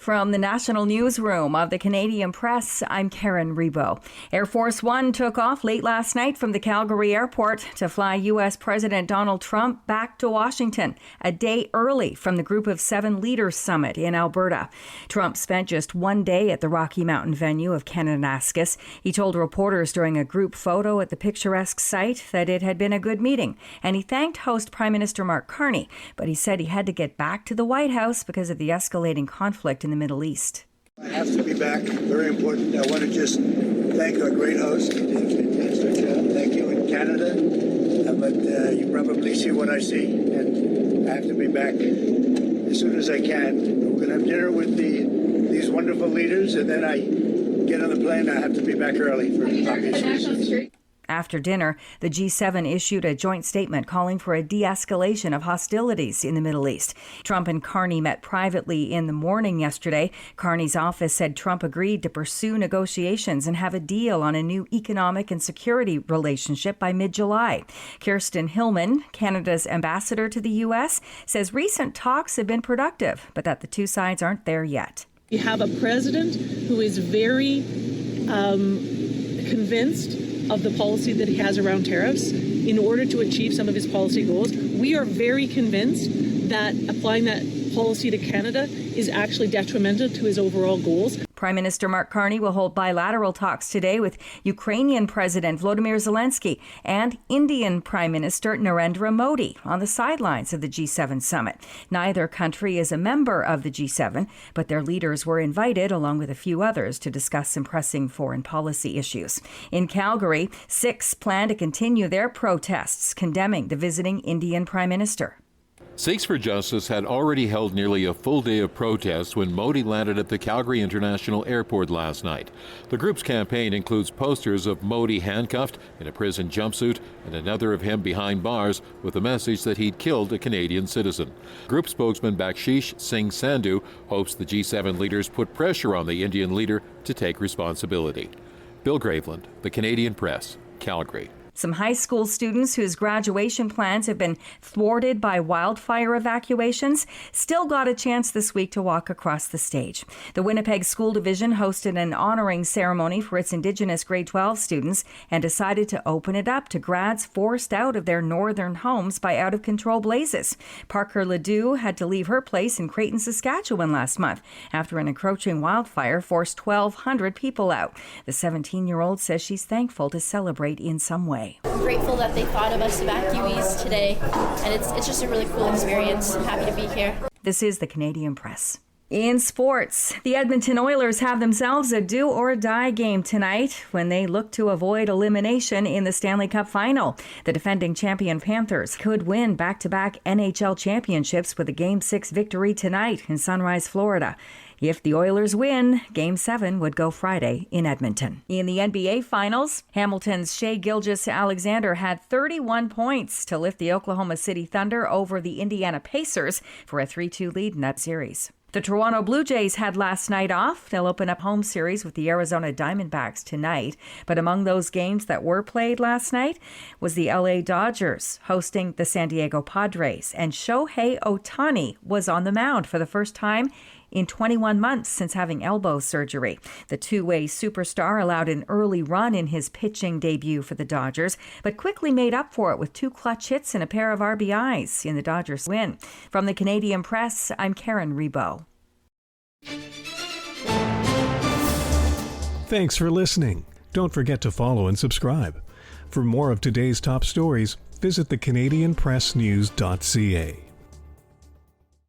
From the National Newsroom of the Canadian Press, I'm Karen Rebo. Air Force One took off late last night from the Calgary airport to fly U.S. President Donald Trump back to Washington, a day early from the Group of Seven Leaders Summit in Alberta. Trump spent just one day at the Rocky Mountain venue of Kananaskis. He told reporters during a group photo at the picturesque site that it had been a good meeting, and he thanked host Prime Minister Mark Carney, but he said he had to get back to the White House because of the escalating conflict in the Middle East. I have to be back. Very important. I want to just thank our great host. He did a fantastic job. Thank you in Canada. But you probably see what I see, and I have to be back as soon as I can. We're going to have dinner with these wonderful leaders, and then I get on the plane. I have to be back early for obvious reasons. After dinner, the G7 issued a joint statement calling for a de-escalation of hostilities in the Middle East. Trump and Carney met privately in the morning yesterday. Carney's office said Trump agreed to pursue negotiations and have a deal on a new economic and security relationship by mid-July. Kirsten Hillman, Canada's ambassador to the U.S., says recent talks have been productive, but that the two sides aren't there yet. You have a president who is very convinced of the policy that he has around tariffs in order to achieve some of his policy goals. We are very convinced that applying that policy to Canada is actually detrimental to his overall goals. Prime Minister Mark Carney will hold bilateral talks today with Ukrainian President Volodymyr Zelensky and Indian Prime Minister Narendra Modi on the sidelines of the G7 summit. Neither country is a member of the G7, but their leaders were invited, along with a few others, to discuss some pressing foreign policy issues. In Calgary, 6 plan to continue their protests condemning the visiting Indian Prime Minister. Sikhs for Justice had already held nearly a full day of protests when Modi landed at the Calgary International Airport last night. The group's campaign includes posters of Modi handcuffed in a prison jumpsuit and another of him behind bars with a message that he'd killed a Canadian citizen. Group spokesman Bakshish Singh Sandhu hopes the G7 leaders put pressure on the Indian leader to take responsibility. Bill Graveland, The Canadian Press, Calgary. Some high school students whose graduation plans have been thwarted by wildfire evacuations still got a chance this week to walk across the stage. The Winnipeg School Division hosted an honoring ceremony for its Indigenous grade 12 students and decided to open it up to grads forced out of their northern homes by out-of-control blazes. Parker Ledoux had to leave her place in Creighton, Saskatchewan last month after an encroaching wildfire forced 1,200 people out. The 17-year-old says she's thankful to celebrate in some way. I'm grateful that they thought of us evacuees today, and it's just a really cool experience. I'm happy to be here. This is the Canadian Press. In sports, the Edmonton Oilers have themselves a do-or-die game tonight when they look to avoid elimination in the Stanley Cup Final. The defending champion Panthers could win back-to-back NHL championships with a Game 6 victory tonight in Sunrise, Florida. If the Oilers win, Game 7 would go Friday in Edmonton. In the NBA Finals, Hamilton's Shai Gilgeous-Alexander had 31 points to lift the Oklahoma City Thunder over the Indiana Pacers for a 3-2 lead in that series. The Toronto Blue Jays had last night off. They'll open up home series with the Arizona Diamondbacks tonight. But among those games that were played last night was the LA Dodgers hosting the San Diego Padres. And Shohei Ohtani was on the mound for the first time in 21 months since having elbow surgery. The two-way superstar allowed an early run in his pitching debut for the Dodgers, but quickly made up for it with 2 clutch hits and a pair of RBIs in the Dodgers' win. From the Canadian Press, I'm Karen Rebo. Thanks for listening. Don't forget to follow and subscribe. For more of today's top stories, visit thecanadianpressnews.ca.